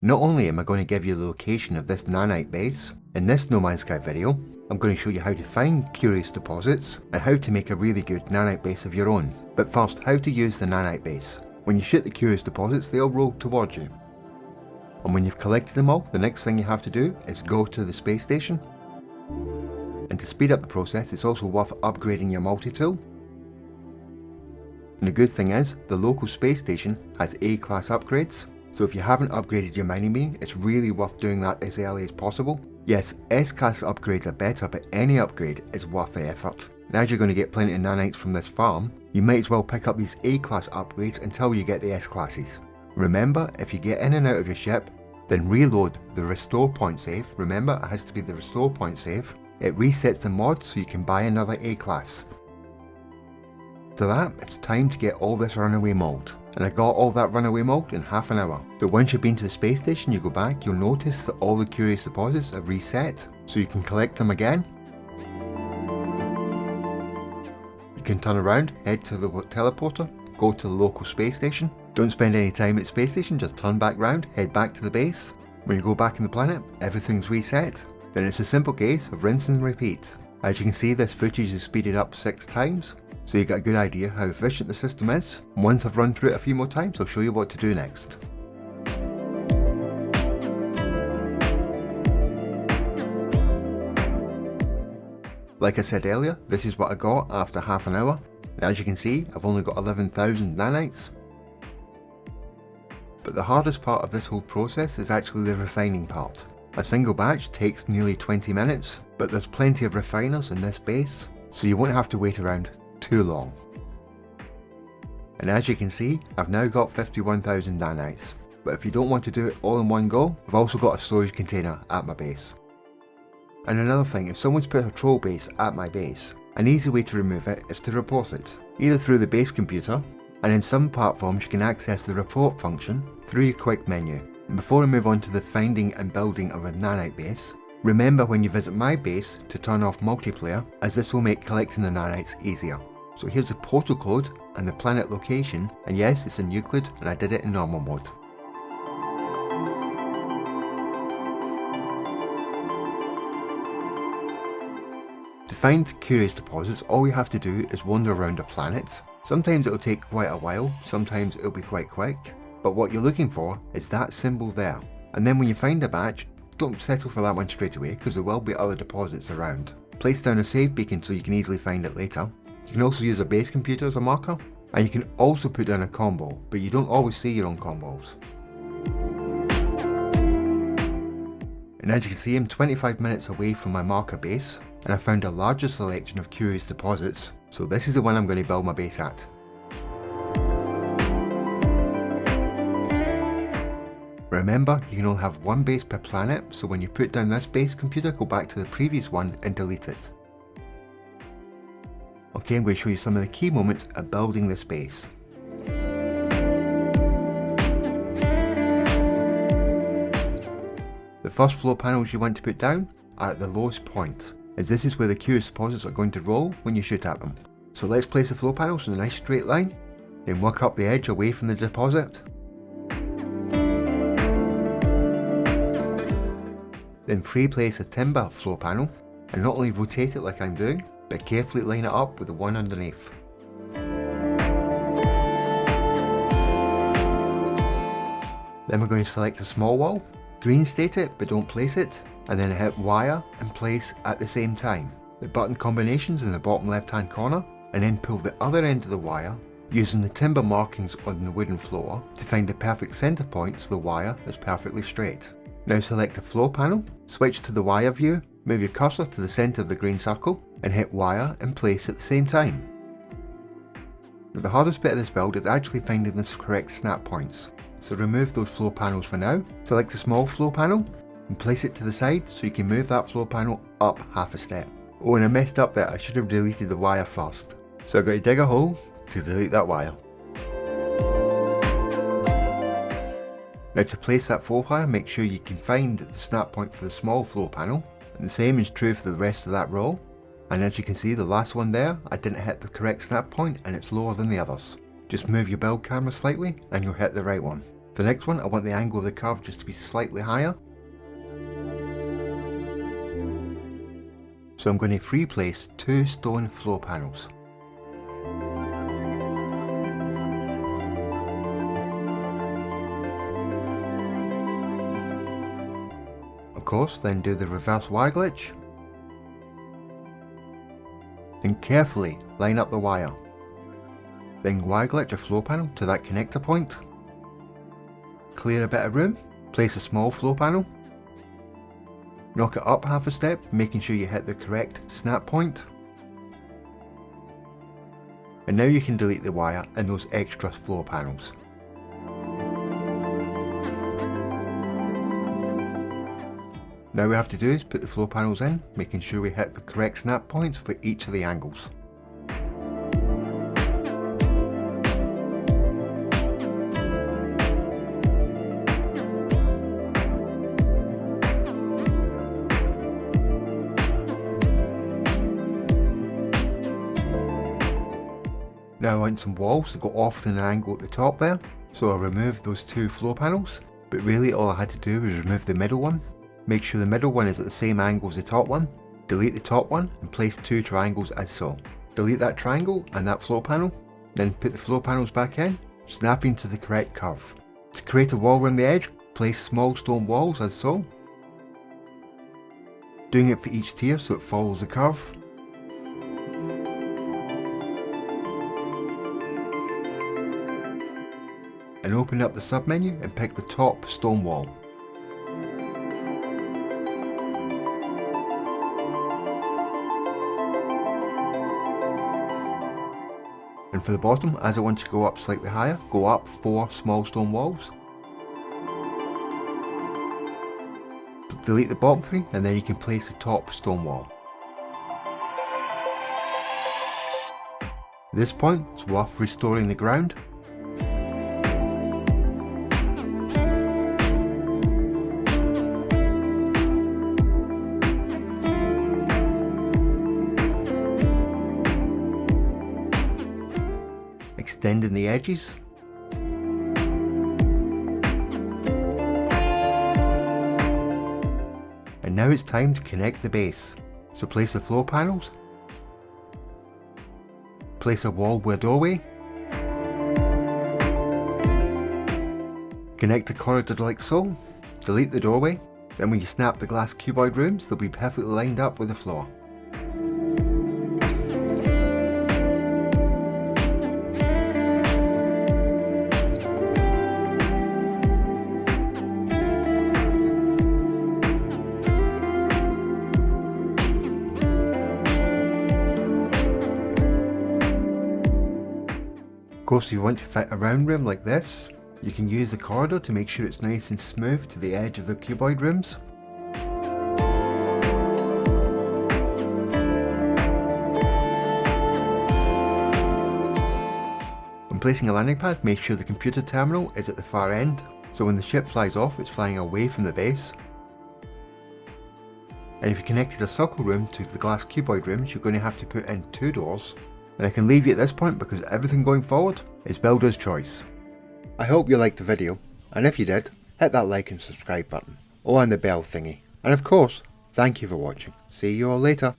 Not only am I going to give you the location of this nanite base, in this No Man's Sky video, I'm going to show you how to find curious deposits and how to make a really good nanite base of your own. But first, how to use the nanite base. When you shoot the curious deposits, they all roll towards you. And when you've collected them all, the next thing you have to do is go to the space station. And to speed up the process, it's also worth upgrading your multi-tool. And the good thing is, the local space station has A-class upgrades, so if you haven't upgraded your mining beam, it's really worth doing that as early as possible. Yes, S-class upgrades are better, but any upgrade is worth the effort. And as you're going to get plenty of nanites from this farm, you might as well pick up these A-class upgrades until you get the S-classes. Remember, if you get in and out of your ship, then reload the restore point save. Remember, it has to be the restore point save. It resets the mod so you can buy another A-class. After that, it's time to get all this runaway mold. And I got all that runaway mold in half an hour. So once you've been to the space station, you go back, you'll notice that all the curious deposits are reset, so you can collect them again. You can turn around, head to the teleporter, go to the local space station. Don't spend any time at the space station, just turn back round, head back to the base. When you go back in the planet, everything's reset. Then it's a simple case of rinse and repeat. As you can see, this footage is speeded up 6 times, so you get a good idea how efficient the system is. And once I've run through it a few more times, I'll show you what to do next. Like I said earlier, this is what I got after half an hour. And as you can see, I've only got 11,000 nanites. But the hardest part of this whole process is actually the refining part. A single batch takes nearly 20 minutes, but there's plenty of refiners in this base, so you won't have to wait around too long. And as you can see, I've now got 51,000 nanites. But if you don't want to do it all in one go, I've also got a storage container at my base. And another thing, if someone's put a troll base at my base, an easy way to remove it is to report it, either through the base computer, and in some platforms you can access the report function through your quick menu. And before I move on to the finding and building of a nanite base, remember when you visit my base to turn off multiplayer, as this will make collecting the nanites easier. So here's the portal code and the planet location, and yes, it's in Euclid and I did it in normal mode. To find curious deposits, all you have to do is wander around a planet. Sometimes it'll take quite a while, sometimes it'll be quite quick, but what you're looking for is that symbol there. And then when you find a batch, don't settle for that one straight away, because there will be other deposits around. Place down a save beacon so you can easily find it later. You can also use a base computer as a marker, and you can also put down a combo, but you don't always see your own combos. And as you can see, I'm 25 minutes away from my marker base, and I found a larger selection of curious deposits, so this is the one I'm going to build my base at. Remember, you can only have one base per planet, so when you put down this base computer, go back to the previous one and delete it. Okay, I'm going to show you some of the key moments of building this base. The first floor panels you want to put down are at the lowest point, as this is where the curious deposits are going to roll when you shoot at them. So let's place the floor panels in a nice straight line, then work up the edge away from the deposit. Then pre-place a timber floor panel, and not only rotate it like I'm doing, but carefully line it up with the one underneath. Then we're going to select a small wall, green state it but don't place it, and then hit wire and place at the same time. The button combinations in the bottom left hand corner, and then pull the other end of the wire using the timber markings on the wooden floor to find the perfect center point so the wire is perfectly straight. Now select a floor panel, switch to the wire view, move your cursor to the center of the green circle, and hit wire and place at the same time. Now the hardest bit of this build is actually finding the correct snap points. So remove those floor panels for now, select a small floor panel, and place it to the side so you can move that floor panel up half a step. Oh, and I messed up there, I should have deleted the wire first. So I've got to dig a hole to delete that wire. Now to place that floor wire, make sure you can find the snap point for the small floor panel, and the same is true for the rest of that row. And as you can see, the last one there, I didn't hit the correct snap point and it's lower than the others. Just move your build camera slightly and you'll hit the right one. For the next one, I want the angle of the curve just to be slightly higher. So I'm going to free place 2 stone floor panels. Of course, then do the reverse wire glitch. Then carefully line up the wire. Then wire glitch a floor panel to that connector point. Clear a bit of room, place a small floor panel. Knock it up half a step, making sure you hit the correct snap point. And now you can delete the wire and those extra floor panels. Now we have to do is put the floor panels in, making sure we hit the correct snap points for each of the angles. Now I want some walls to go off in an angle at the top there, so I'll remove those 2 floor panels, but really all I had to do was remove the middle one. Make sure the middle one is at the same angle as the top one, delete the top one and place 2 triangles as so. Delete that triangle and that floor panel, then put the floor panels back in, snapping to the correct curve. To create a wall around the edge, place small stone walls as so. Doing it for each tier so it follows the curve. And open up the submenu and pick the top stone wall. And for the bottom, as I want to go up slightly higher, go up 4 small stone walls. Delete the bottom 3 and then you can place the top stone wall. At this point, it's worth restoring the ground. Extending the edges. And now it's time to connect the base. So place the floor panels. Place a wall with a doorway. Connect the corridor like so. Delete the doorway. Then when you snap the glass cuboid rooms, they'll be perfectly lined up with the floor. Of course, if you want to fit a round room like this, you can use the corridor to make sure it's nice and smooth to the edge of the cuboid rooms. When placing a landing pad, make sure the computer terminal is at the far end, so when the ship flies off it's flying away from the base. And if you connected a circle room to the glass cuboid rooms, you're going to have to put in 2 doors. And I can leave you at this point because everything going forward is builder's choice. I hope you liked the video, and if you did, hit that like and subscribe button, or on the bell thingy. And of course, thank you for watching. See you all later.